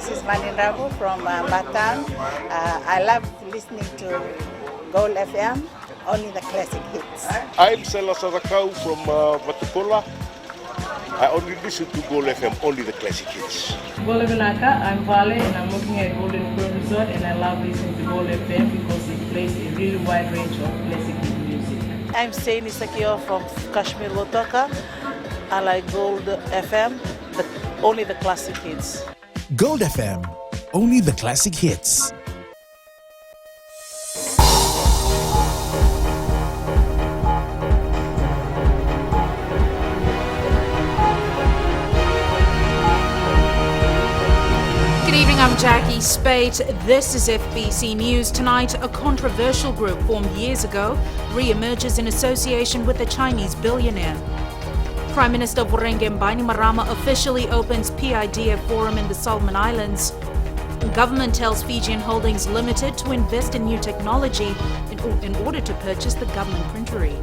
this is Manindrabu from Batam. I love listening to Gold FM, only the classic hits. I'm Sela Sadakau from Vatukola. I only listen to Gold FM, only the classic hits. Gold Naka, I'm Vale and I'm working at Golden Grove Resort and I love listening to Gold FM because it plays a really wide range of classic music. I'm Saini Sakio from Kashmir Wotoka. I like Gold FM, but only the classic hits. Gold FM, only the classic hits. Good evening, I'm Jackie Spate. This is FBC News. Tonight, a controversial group formed years ago re-emerges in association with a Chinese billionaire. Prime Minister Vorenge Bainimarama officially opens PIDF forum in the Solomon Islands. Government tells Fijian Holdings Limited to invest in new technology in order to purchase the government printery.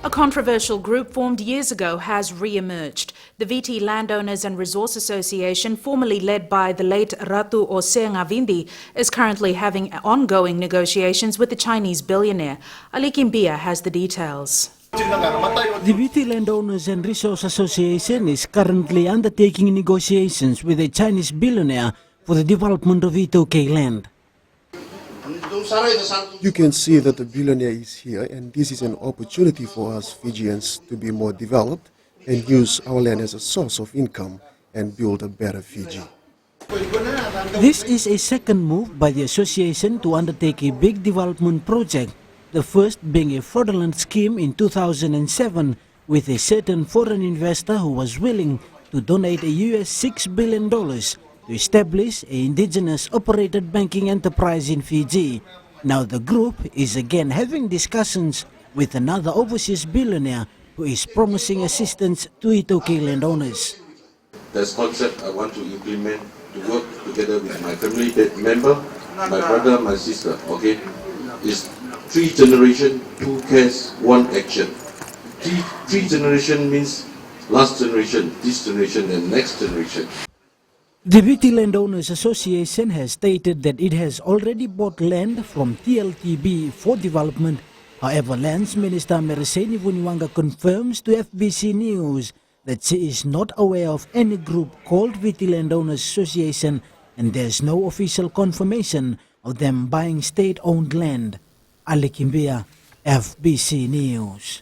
A controversial group formed years ago has re-emerged. The VT Landowners and Resource Association, formerly led by the late Ratu Osengavindi, is currently having ongoing negotiations with the Chinese billionaire. Ali Kimbia has the details. The VT Landowners and Resource Association is currently undertaking negotiations with a Chinese billionaire for the development of Itoke land. You can see that the billionaire is here, and this is an opportunity for us Fijians to be more developed and use our land as a source of income and build a better Fiji. This is a second move by the association to undertake a big development project, the first being a fraudulent scheme in 2007 with a certain foreign investor who was willing to donate a US $6 billion to establish an indigenous operated banking enterprise in Fiji. Now the group is again having discussions with another overseas billionaire who is promising assistance to Itoke landowners. This concept I want to implement to work together with my family member, my brother, my sister, okay? It's 3 generation, 2 cares, 1 action. 3 generation means last generation, this generation and next generation. The VT Landowners Association has stated that it has already bought land from TLTB for development. However, Lands Minister Mereseni Vuniwanga confirms to FBC News that she is not aware of any group called VT Landowners Association and there is no official confirmation of them buying state-owned land. Ali Kimbia, FBC News.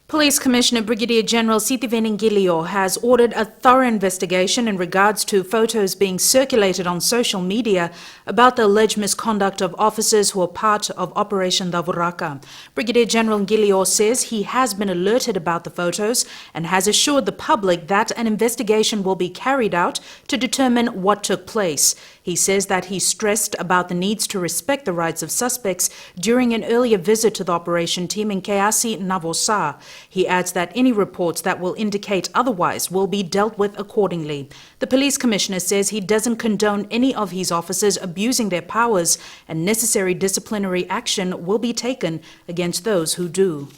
Police Commissioner Brigadier General Sitiveni Ngilio has ordered a thorough investigation in regards to photos being circulated on social media about the alleged misconduct of officers who are part of Operation Davuraka. Brigadier General Ngilio says he has been alerted about the photos and has assured the public that an investigation will be carried out to determine what took place. He says that he stressed about the needs to respect the rights of suspects during an earlier visit to the operation team in Keasi, Navosa. He adds that any reports that will indicate otherwise will be dealt with accordingly. The police commissioner says he doesn't condone any of his officers abusing their powers and necessary disciplinary action will be taken against those who do.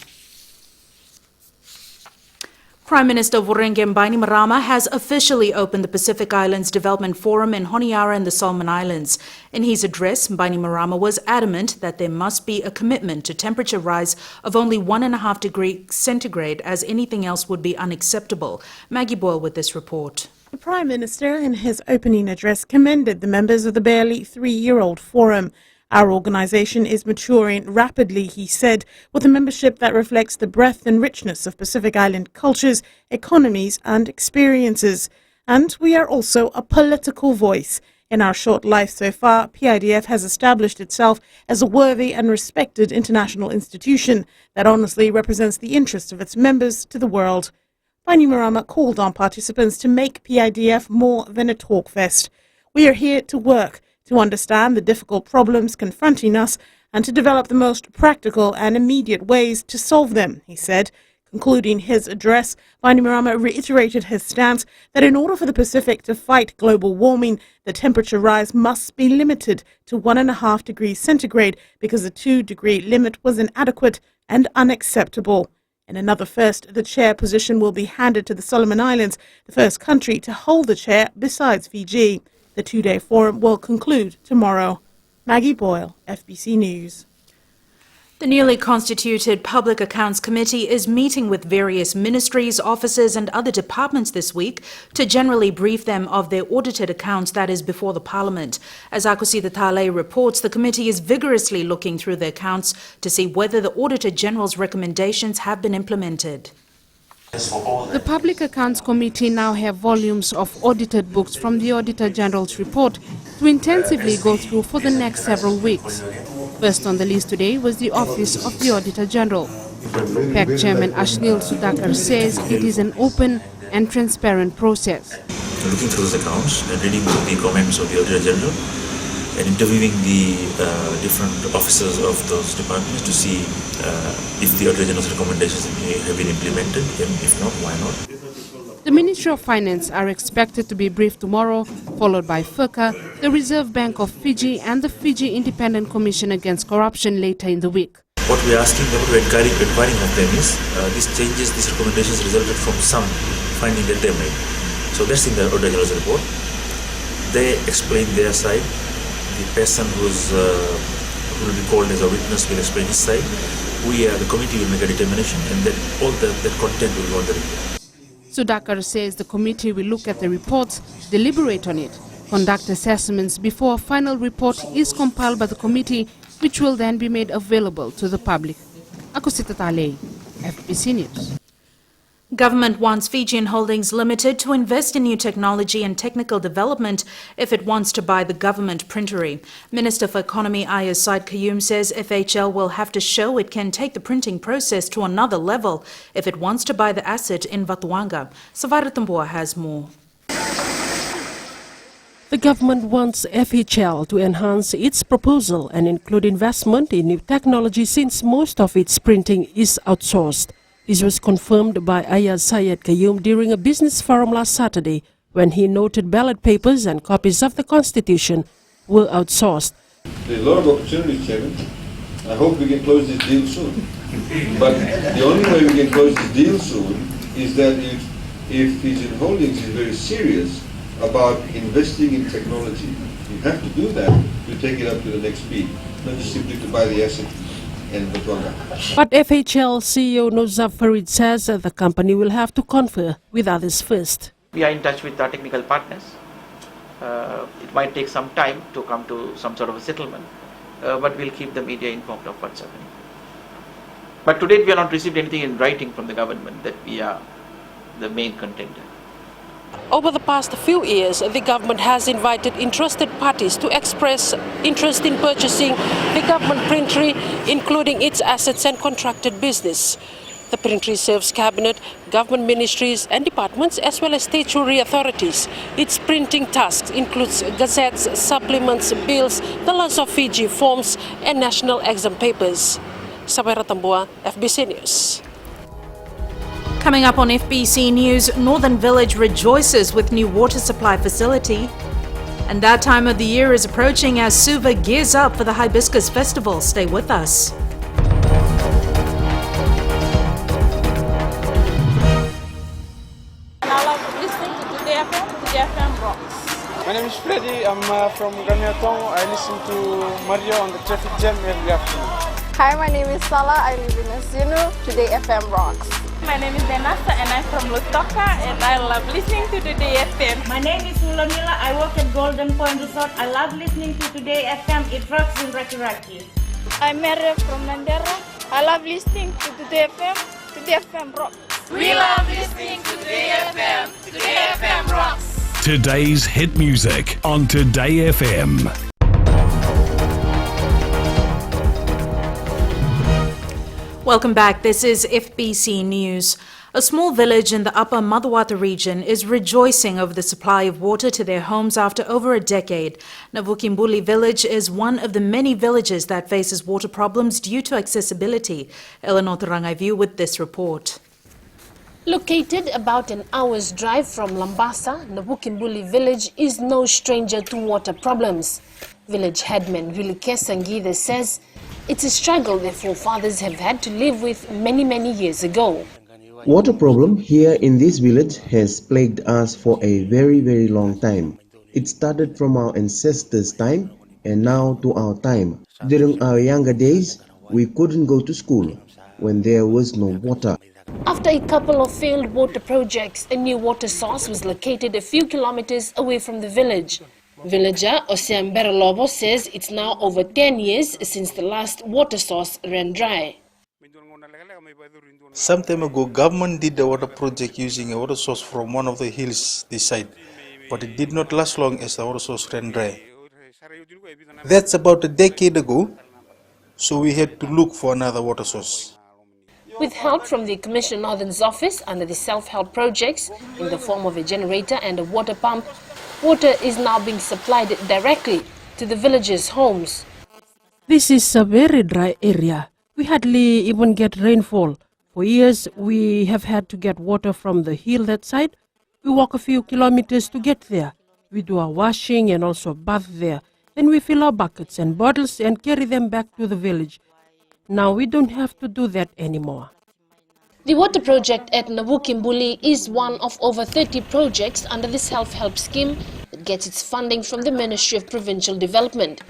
Prime Minister Vorenge Bainimarama has officially opened the Pacific Islands Development Forum in Honiara in the Solomon Islands. In his address, Bainimarama was adamant that there must be a commitment to temperature rise of only 1.5 degrees centigrade, as anything else would be unacceptable. Maggie Boyle with this report. The Prime Minister, in his opening address, commended the members of the barely 3-year-old forum. Our organisation is maturing rapidly, he said, with a membership that reflects the breadth and richness of Pacific Island cultures, economies and experiences. And we are also a political voice. In our short life so far, PIDF has established itself as a worthy and respected international institution that honestly represents the interests of its members to the world. Bainimarama called on participants to make PIDF more than a talk fest. We are here to work, to understand the difficult problems confronting us and to develop the most practical and immediate ways to solve them, he said. Concluding his address, Bainimarama reiterated his stance that in order for the Pacific to fight global warming, the temperature rise must be limited to 1.5 degrees centigrade because the 2-degree limit was inadequate and unacceptable. In another first, the chair position will be handed to the Solomon Islands, the first country to hold the chair besides Fiji. The two-day forum will conclude tomorrow. Maggie Boyle, FBC News. The newly constituted Public Accounts Committee is meeting with various ministries, offices and other departments this week to generally brief them of their audited accounts that is before the Parliament. As Akosita Tale reports, the committee is vigorously looking through the accounts to see whether the Auditor General's recommendations have been implemented. The Public Accounts Committee now have volumes of audited books from the Auditor General's report to intensively go through for the next several weeks. First on the list today was the Office of the Auditor General. PAC Chairman Ashnil Sudhakar says it is an open and transparent process. Looking through those accounts and reading the comments of the Auditor General and interviewing the different officers of those departments to see if the Auditor General's recommendations have been implemented, and if not, why not. The Ministry of Finance are expected to be briefed tomorrow, followed by FIRCA, the Reserve Bank of Fiji and the Fiji Independent Commission Against Corruption later in the week. What we are asking them, what we are inquiring of them is, these recommendations resulted from some finding that they made. So that's in the Auditor General's report. They explain their side. The person who will be called as a witness will explain his side. The committee will make a determination, and then all that content will go on the report. Sudhakar says the committee will look at the reports, deliberate on it, conduct assessments before a final report is compiled by the committee, which will then be made available to the public. Akosita Tale, FBC News. Government wants Fijian Holdings Limited to invest in new technology and technical development if it wants to buy the government printery. Minister for Economy Ayaz Said Qayyum says FHL will have to show it can take the printing process to another level if it wants to buy the asset in Vatuanga. Savara Tambua has more. The government wants FHL to enhance its proposal and include investment in new technology since most of its printing is outsourced. This was confirmed by Ayaz Said Qayyum during a business forum last Saturday when he noted ballot papers and copies of the Constitution were outsourced. There's a lot of opportunities, Chairman. I hope we can close this deal soon. But the only way we can close this deal soon is that if Fijian Holdings is very serious about investing in technology, you have to do that to take it up to the next speed, not just simply to buy the asset. But FHL CEO Nozab Farid says the company will have to confer with others first. We are in touch with our technical partners. It might take some time to come to some sort of a settlement, but we'll keep the media informed of what's happening. But to date, we have not received anything in writing from the government that we are the main contender. Over the past few years, the government has invited interested parties to express interest in purchasing the government printery, including its assets and contracted business. The printery serves cabinet, government ministries and departments as well as statutory authorities. Its printing tasks includes gazettes, supplements, bills, the Laws of Fiji forms and national exam papers. Sabera Tambua, FBC News. Coming up on FBC News, Northern Village rejoices with new water supply facility. And that time of the year is approaching as Suva gears up for the Hibiscus Festival. Stay with us. And I love listening to Today FM Rocks. My name is Freddy. I'm from Gamiatong. I listen to Mario on the traffic jam every afternoon. Hi, my name is Sala. I live in Asinu. Today FM Rocks. My name is Denasa and I'm from Lutoka and I love listening to Today FM. My name is Mulamila. I work at Golden Point Resort. I love listening to Today FM. It rocks in Raki Raki. I'm Mary from Mandera. I love listening to Today FM. Today FM rocks. We love listening to Today FM. Today FM rocks. Today's hit music on Today FM. Welcome back. This is FBC News. A small village in the upper Madawata region is rejoicing over the supply of water to their homes after over a decade. Navukimbuli village is one of the many villages that faces water problems due to accessibility. Eleanor Tarangaivu with this report. Located about an hour's drive from Lambasa, Navukimbuli village is no stranger to water problems. Village headman Wilike Sangitha says It's a struggle their forefathers have had to live with many years ago. Water problem here in this village has plagued us for a very long time. It started from our ancestors' time and now to our time. During our younger days, we couldn't go to school when there was no water. After a couple of failed water projects, a new water source was located a few kilometers away from the village. Villager Osiam Beralobo says it's now over 10 years since the last water source ran dry. Some time ago, government did a water project using a water source from one of the hills this side, but it did not last long as the water source ran dry. That's about a decade ago, so we had to look for another water source. With help from the Commissioner Northern's office under the self-help projects in the form of a generator and a water pump, water is now being supplied directly to the villagers' homes. This is a very dry area. We hardly even get rainfall. For years, we have had to get water from the hill that side. We walk a few kilometers to get there. We do our washing and also bath there. Then we fill our buckets and bottles and carry them back to the village. Now we don't have to do that anymore. The water project at Nabukimbuli is one of over 30 projects under the self-help scheme that gets its funding from the Ministry of Provincial Development.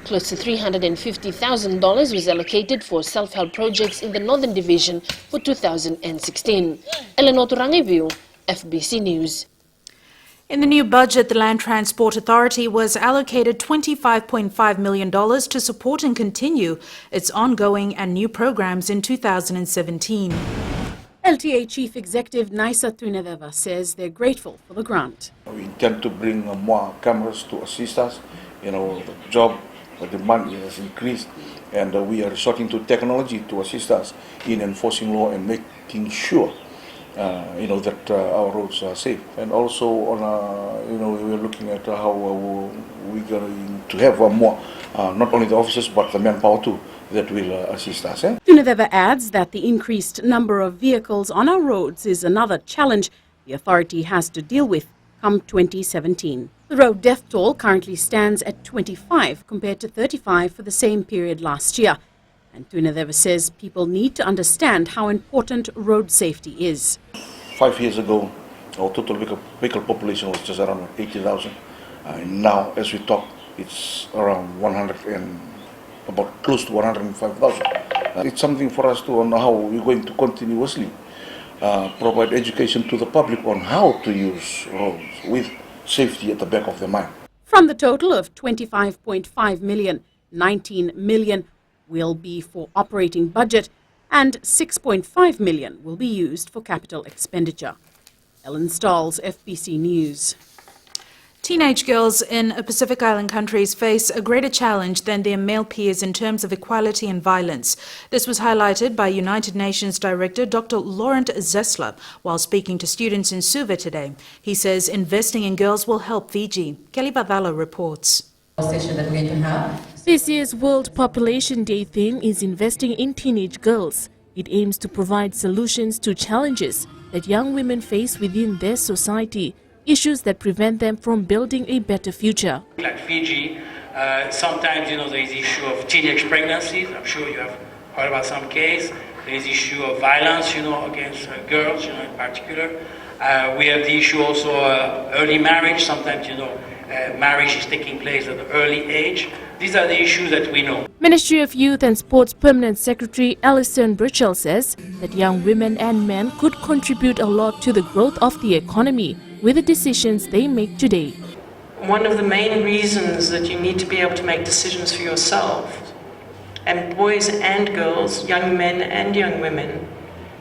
Close to $350,000 was allocated for self-help projects in the Northern Division for 2016. Eleanor Turangiviu, FBC News. In the new budget, the Land Transport Authority was allocated $25.5 million to support and continue its ongoing and new programs in 2017. LTA Chief Executive Naisa Tunadeva says they're grateful for the grant. We intend to bring more cameras to assist us. The job, the demand has increased, and we are resorting to technology to assist us in enforcing law and making sure that our roads are safe. And also, we're looking at how we're going to have more, not only the officers, but the manpower too, that will assist us. Tunadeva adds that the increased number of vehicles on our roads is another challenge the authority has to deal with come 2017. The road death toll currently stands at 25 compared to 35 for the same period last year. And Tunadeva says people need to understand how important road safety is. 5 years ago, our total vehicle population was just around 80,000. Now, as we talk, it's around about close to 105,000. It's something for us to know how we're going to continuously provide education to the public on how to use roads with safety at the back of their mind. From the total of 25.5 million, 19 million will be for operating budget and 6.5 million will be used for capital expenditure. Ellen Stahls, FBC News. Teenage girls in Pacific Island countries face a greater challenge than their male peers in terms of equality and violence. This was highlighted by United Nations Director Dr. Laurent Zesler while speaking to students in Suva today. He says investing in girls will help Fiji. Kelly Badala reports. This year's World Population Day theme is investing in teenage girls. It aims to provide solutions to challenges that young women face within their society, issues that prevent them from building a better future. Like Fiji, sometimes there is the issue of teenage pregnancies. I'm sure you have heard about some case. There is the issue of violence, against girls, in particular. We have the issue also early marriage. Sometimes, marriage is taking place at an early age. These are the issues that we know. Ministry of Youth and Sports Permanent Secretary Alison Burchell says that young women and men could contribute a lot to the growth of the economy with the decisions they make today. One of the main reasons that you need to be able to make decisions for yourself, and boys and girls, young men and young women,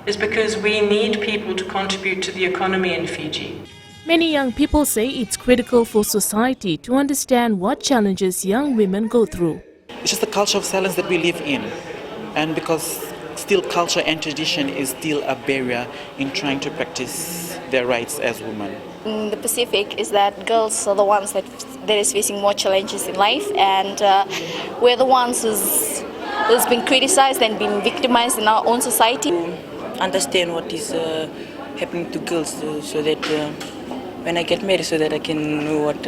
is because we need people to contribute to the economy in Fiji. Many young people say it's critical for society to understand what challenges young women go through. It's just the culture of silence that we live in, and because still culture and tradition is still a barrier in trying to practice their rights as women. In the Pacific is that girls are the ones that is facing more challenges in life, and we're the ones who's been criticized and been victimized in our own society. Understand what is happening to girls so that when I get married, so that I can know what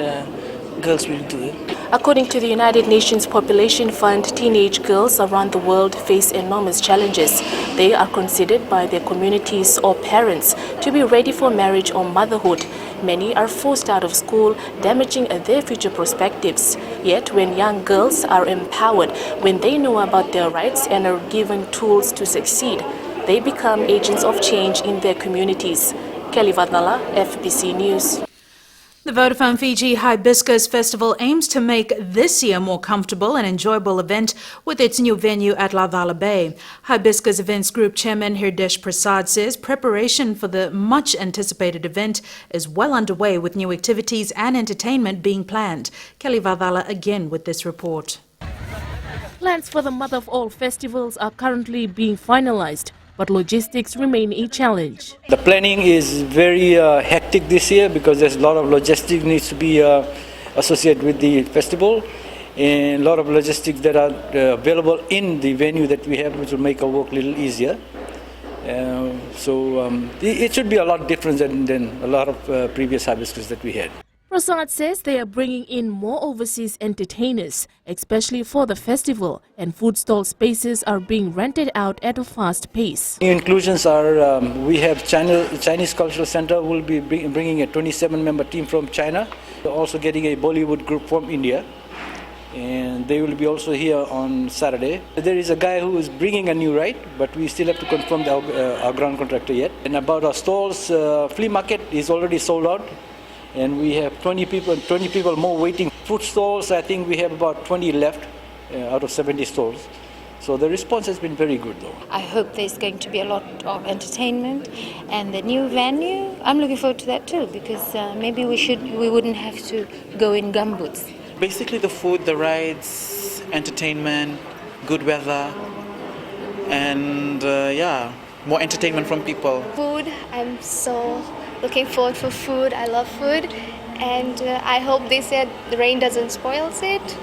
girls will do. According to the United Nations Population Fund, teenage girls around the world face enormous challenges. They are considered by their communities or parents to be ready for marriage or motherhood. Many are forced out of school, damaging their future perspectives. Yet, when young girls are empowered, when they know about their rights and are given tools to succeed, they become agents of change in their communities. Kelly Vadala, FBC News. The Vodafone Fiji Hibiscus Festival aims to make this year more comfortable and enjoyable event with its new venue at Lavala Bay. Hibiscus Events Group Chairman Hridesh Prasad says preparation for the much-anticipated event is well underway with new activities and entertainment being planned. Kelly Vadala again with this report. Plans for the Mother of All festivals are currently being finalized, but logistics remain a challenge. The planning is very hectic this year because there's a lot of logistics needs to be associated with the festival, and a lot of logistics that are available in the venue that we have, which will make our work a little easier. It should be a lot different than a lot of previous Hibiscus that we had. Prasad says they are bringing in more overseas entertainers, especially for the festival, and food stall spaces are being rented out at a fast pace. New inclusions are, we have Chinese Cultural Center will be bringing a 27-member team from China. We're also getting a Bollywood group from India, and they will be also here on Saturday. There is a guy who is bringing a new ride, but we still have to confirm our ground contractor yet. And about our stalls, flea market is already sold out. And we have 20 people more waiting. Food stalls, I think we have about 20 left out of 70 stalls. So the response has been very good though. I hope there's going to be a lot of entertainment, and the new venue, I'm looking forward to that too, because maybe we wouldn't have to go in gumboots. Basically the food, the rides, entertainment, good weather, and more entertainment from people. Food, I'm so looking forward for food. I love food, and I hope they said the rain doesn't spoil it.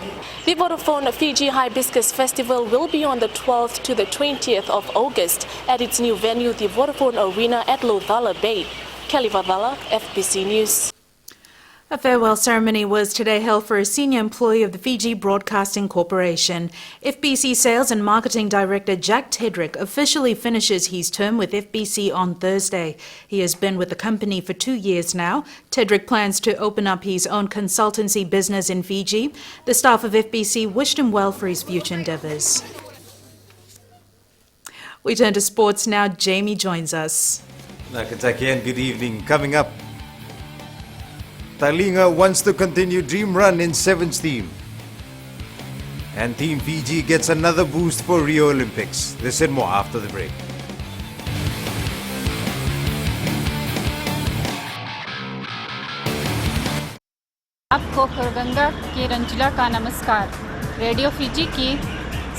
The Vodafone Fiji Hibiscus Festival will be on the 12th to the 20th of August at its new venue, the Vodafone Arena at Lavala Bay. Kelly Vadala, FBC News. A farewell ceremony was today held for a senior employee of the Fiji Broadcasting Corporation. FBC Sales and Marketing Director Jack Tedrick officially finishes his term with FBC on Thursday. He has been with the company for 2 years now. Tedrick plans to open up his own consultancy business in Fiji. The staff of FBC wished him well for his future endeavours. We turn to sports now. Jamie joins us. Nakatakian, good evening. Coming up, Talinga wants to continue dream run in 7's team. And Team Fiji gets another boost for Rio Olympics. This and more after the break. आपको खरगंगा के रंजिला का नमस्कार। Radio Fiji की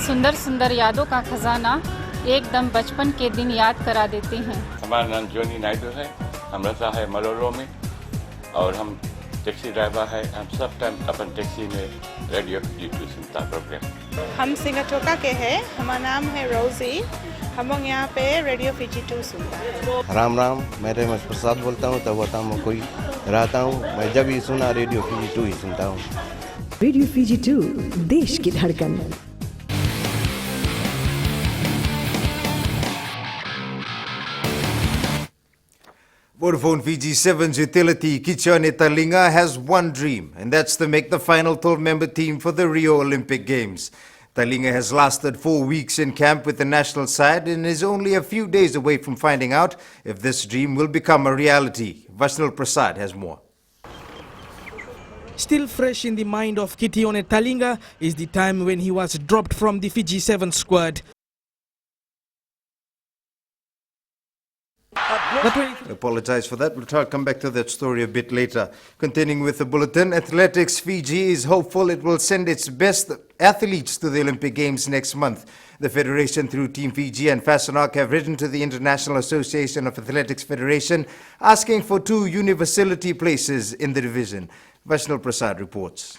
सुंदर सुंदर यादों का खजाना एकदम बचपन के दिन याद करा देते हैं। हमारा नाम जोनी नायडू है, हम रहता है मलोरो में और हम टैक्सी ड्राइवर है। हम सब टाइम अपन टैक्सी में रेडियो फिजी सुनता प्रोग्राम। हम सिंगाटोका के हैं, हमारा नाम है रोजी, हम लोग यहाँ पे रेडियो फिजी 2 सुनता है। राम राम, मैं रेमस प्रसाद बोलता हूँ, तब होता हूँ कोई रहता हूँ। मैं जब भी सुना रेडियो फिजी 2 ही सुनता हूँ। रेडियो फिजी 2 देश की धड़कन। Vodafone Fiji 7's utility Kichane Talinga has one dream, and that's to make the final 12-member team for the Rio Olympic Games. Talinga has lasted 4 weeks in camp with the national side and is only a few days away from finding out if this dream will become a reality. Vashnil Prasad has more. Still fresh in the mind of Kitione Talinga is the time when he was dropped from the Fiji 7 squad. Apologize for that. We'll try to come back to that story a bit later. Continuing with the bulletin, Athletics Fiji is hopeful it will send its best athletes to the Olympic Games next month. The Federation, through Team Fiji and Fasanok, have written to the International Association of Athletics Federation asking for 2 universality places in the division. Vashnil Prasad reports.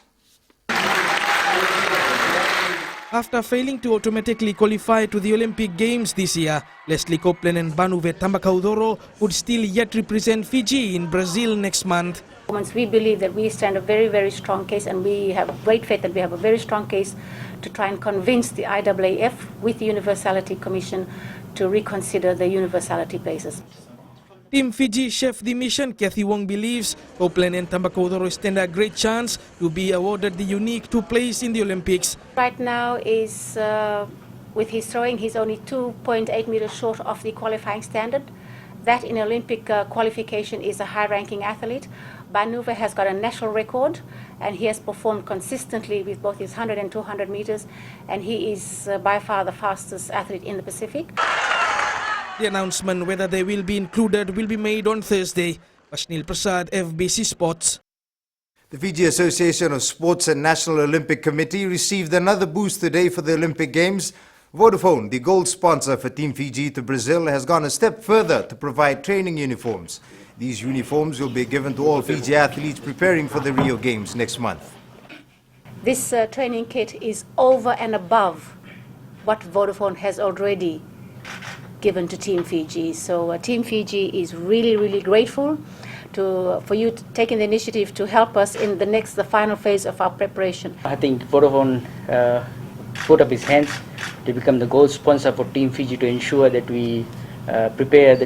After failing to automatically qualify to the Olympic Games this year, Leslie Copeland and Banuve Tambakaudoro would still yet represent Fiji in Brazil next month. We believe that we stand a very, very strong case, and we have great faith that we have a very strong case to try and convince the IAAF with the Universality Commission to reconsider the universality places. Team Fiji chef de mission Kathy Wong believes Copeland and Tambakaudoro stand a great chance to be awarded the unique 2 place in the Olympics. Right now is, with his throwing, he's only 2.8 meters short of the qualifying standard. That in Olympic qualification is a high-ranking athlete. Banuve has got a national record, and he has performed consistently with both his 100 and 200 meters, and he is by far the fastest athlete in the Pacific. The announcement whether they will be included will be made on Thursday. Ashnil Prasad, FBC Sports. The Fiji Association of Sports and National Olympic Committee received another boost today for the Olympic Games. Vodafone, the gold sponsor for Team Fiji to Brazil, has gone a step further to provide training uniforms. These uniforms will be given to all Fiji athletes preparing for the Rio Games next month. This training kit is over and above what Vodafone has already given to Team Fiji. So Team Fiji is really, really grateful for you taking the initiative to help us in the final phase of our preparation. I think Vodafone put up his hands to become the gold sponsor for Team Fiji to ensure that we help prepare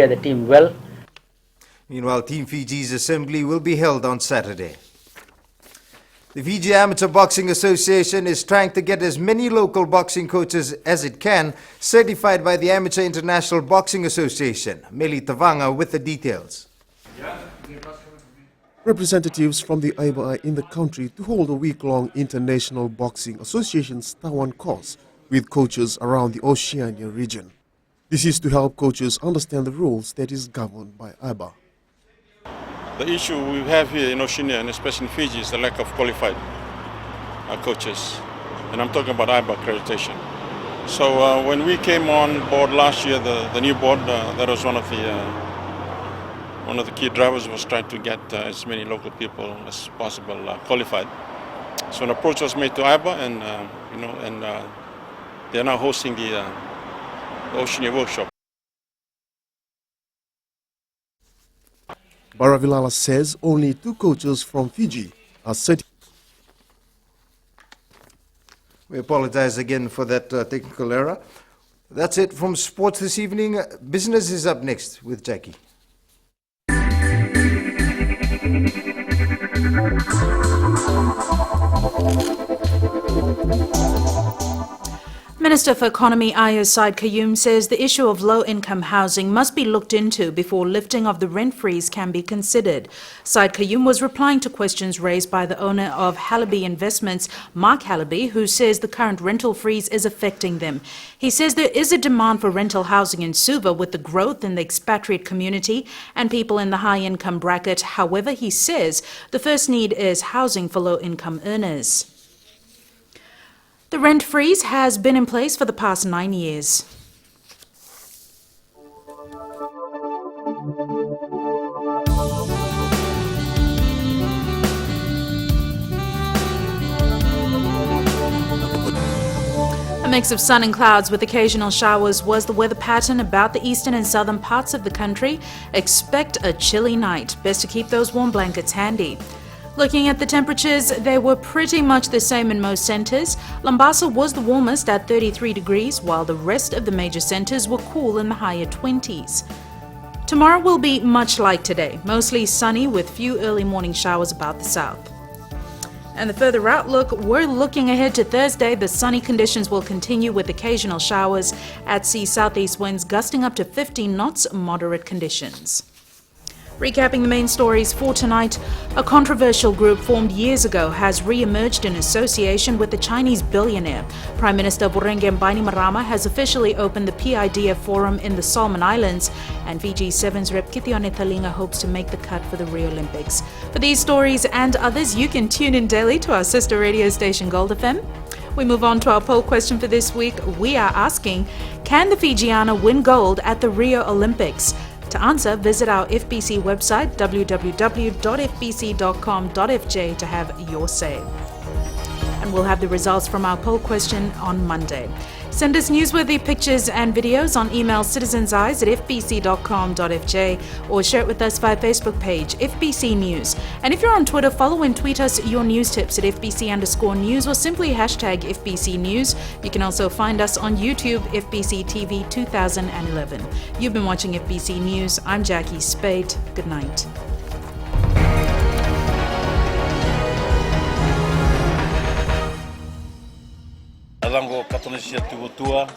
the team well. Meanwhile, Team Fiji's assembly will be held on Saturday. The Fiji Amateur Boxing Association is trying to get as many local boxing coaches as it can certified by the Amateur International Boxing Association. Meli Tavanga with the details. Representatives from the AIBA are in the country to hold a week-long International Boxing Association's Taiwan course with coaches around the Oceania region. This is to help coaches understand the rules that is governed by AIBA. The issue we have here in Oceania, and especially in Fiji, is the lack of qualified coaches. And I'm talking about AIBA accreditation. So when we came on board last year, the new board, that was one of the key drivers was trying to get as many local people as possible qualified. So an approach was made to AIBA, and they are now hosting the Oceania workshop. Baravilala says only 2 coaches from Fiji are certified. We apologize again for that technical error. That's it from sports this evening. Business is up next with Jackie. Minister for Economy Ayo Said Qayyum says the issue of low-income housing must be looked into before lifting of the rent freeze can be considered. Said Qayyum was replying to questions raised by the owner of Halaby Investments, Mark Halaby, who says the current rental freeze is affecting them. He says there is a demand for rental housing in Suva with the growth in the expatriate community and people in the high-income bracket. However, he says the first need is housing for low-income earners. The rent freeze has been in place for the past 9 years. A mix of sun and clouds with occasional showers was the weather pattern about the eastern and southern parts of the country. Expect a chilly night. Best to keep those warm blankets handy. Looking at the temperatures, they were pretty much the same in most centres. Lambasa was the warmest at 33 degrees, while the rest of the major centres were cool in the higher 20s. Tomorrow will be much like today, mostly sunny with few early morning showers about the south. And the further outlook, we're looking ahead to Thursday. The sunny conditions will continue with occasional showers. At sea, southeast winds gusting up to 15 knots, moderate conditions. Recapping the main stories for tonight, a controversial group formed years ago has re-emerged in association with the Chinese billionaire. Prime Minister Burenge Bainimarama has officially opened the PIDF Forum in the Solomon Islands, and Fiji Sevens rep Kithione Talinga hopes to make the cut for the Rio Olympics. For these stories and others, you can tune in daily to our sister radio station Gold FM. We move on to our poll question for this week. We are asking, can the Fijiana win gold at the Rio Olympics? To answer, visit our FBC website www.fbc.com.fj to have your say. and we'll have the results from our poll question on Monday. Send us newsworthy pictures and videos on email citizenseyes@fbc.com.fj or share it with us via Facebook page, FBC News. And if you're on Twitter, follow and tweet us your news tips at FBC_news or simply hashtag FBC News. You can also find us on YouTube, FBC TV 2011. You've been watching FBC News. I'm Jackie Spade. Good night. Alango Katonasia Tugotua,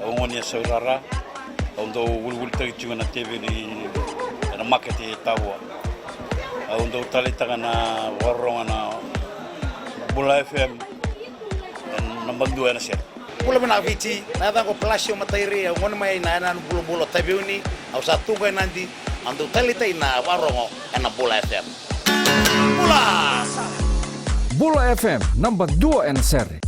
Awonia Saurara, although we will take you on a TV and a market Tawa. Although Talitagana, Warrona, Bula FM, and Nambandu and a set. Pulamana Viti, Nadango Palacio Materia, one of my Nanan Bula Tabiuni, Ausatuga Nandi, and the Talita in Warrongo and a Bula FM. Bula! Bula FM, number 2 and seri.